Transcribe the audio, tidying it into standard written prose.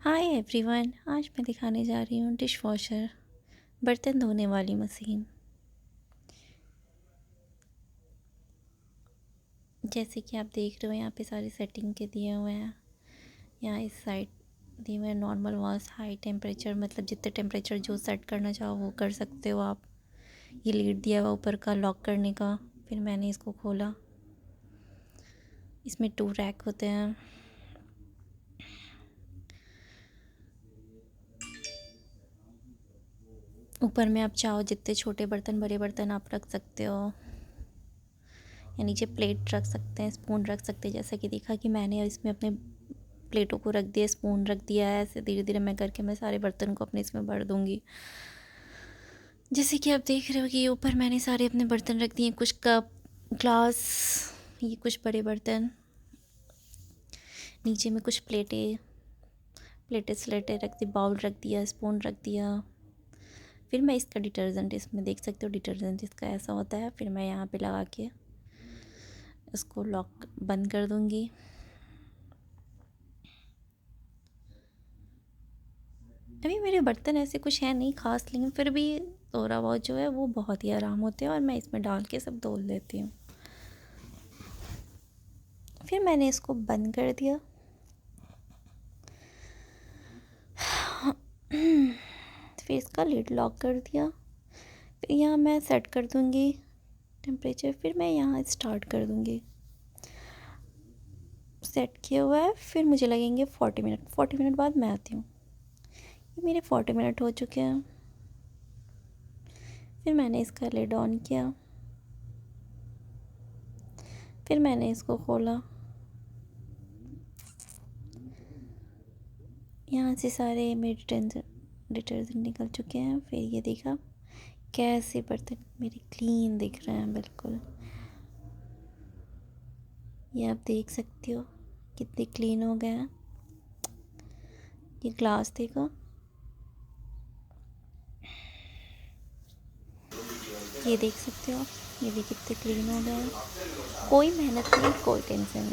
Hi everyone, आज मैं दिखाने जा रही हूँ डिशवॉशर, बर्तन धोने वाली मशीन। जैसे कि आप देख रहे हो यहाँ पे सारे सेटिंग के दिए हुए हैं। यहाँ इस साइड दिए हुए हैं नॉर्मल वॉश, हाई टेम्परेचर, मतलब जितने टेम्परेचर जो सेट करना चाहो वो कर सकते हो आप। ये लीड दिया हुआ ऊपर का लॉक करने का। फिर मैंने इसको खोला। इसमें 2 रैक होते हैं। ऊपर में आप चाहो जितने छोटे बर्तन बड़े बर्तन आप रख सकते हो, या नीचे प्लेट रख सकते हैं, स्पून रख सकते हैं। जैसा कि देखा कि मैंने इसमें अपने प्लेटों को रख दिया, स्पून रख दिया है। ऐसे धीरे धीरे मैं करके मैं सारे बर्तन को अपने इसमें भर दूँगी। जैसे कि आप देख रहे हो कि ये ऊपर मैंने सारे अपने बर्तन रख दिए, कुछ कप, ग्लास, ये कुछ बड़े बर्तन। नीचे में कुछ प्लेटें प्लेटें स्लेटें रख दी, बाउल रख दिया, स्पून रख दिया। फिर मैं इसका डिटर्जेंट, इसमें देख सकते हो डिटर्जेंट इसका ऐसा होता है। फिर मैं यहाँ पे लगा के इसको लॉक बंद कर दूँगी। अभी मेरे बर्तन ऐसे कुछ हैं नहीं ख़ास, लेकिन फिर भी थोड़ा बहुत जो है वो बहुत ही आराम होते हैं और मैं इसमें डाल के सब धो लेती हूँ। फिर मैंने इसको बंद कर दिया। फिर इसका लिड लॉक कर दिया। फिर यहाँ मैं सेट कर दूँगी टेम्परेचर। फिर मैं यहाँ स्टार्ट कर दूँगी। सेट किया हुआ है। फिर मुझे लगेंगे 40 मिनट। 40 मिनट बाद मैं आती हूँ। ये मेरे 40 मिनट हो चुके हैं। फिर मैंने इसका लिड ऑन किया। फिर मैंने इसको खोला। यहाँ से सारे मेरे डिटर्जेंट निकल चुके हैं। फिर ये देखा कैसे बर्तन मेरे क्लीन दिख रहे हैं बिल्कुल। ये आप देख सकते हो कितने क्लीन हो गए हैं। ये ग्लास देखो, ये देख सकते हो ये भी कितने क्लीन हो गए हैं। कोई मेहनत नहीं, कोई टेंशन नहीं।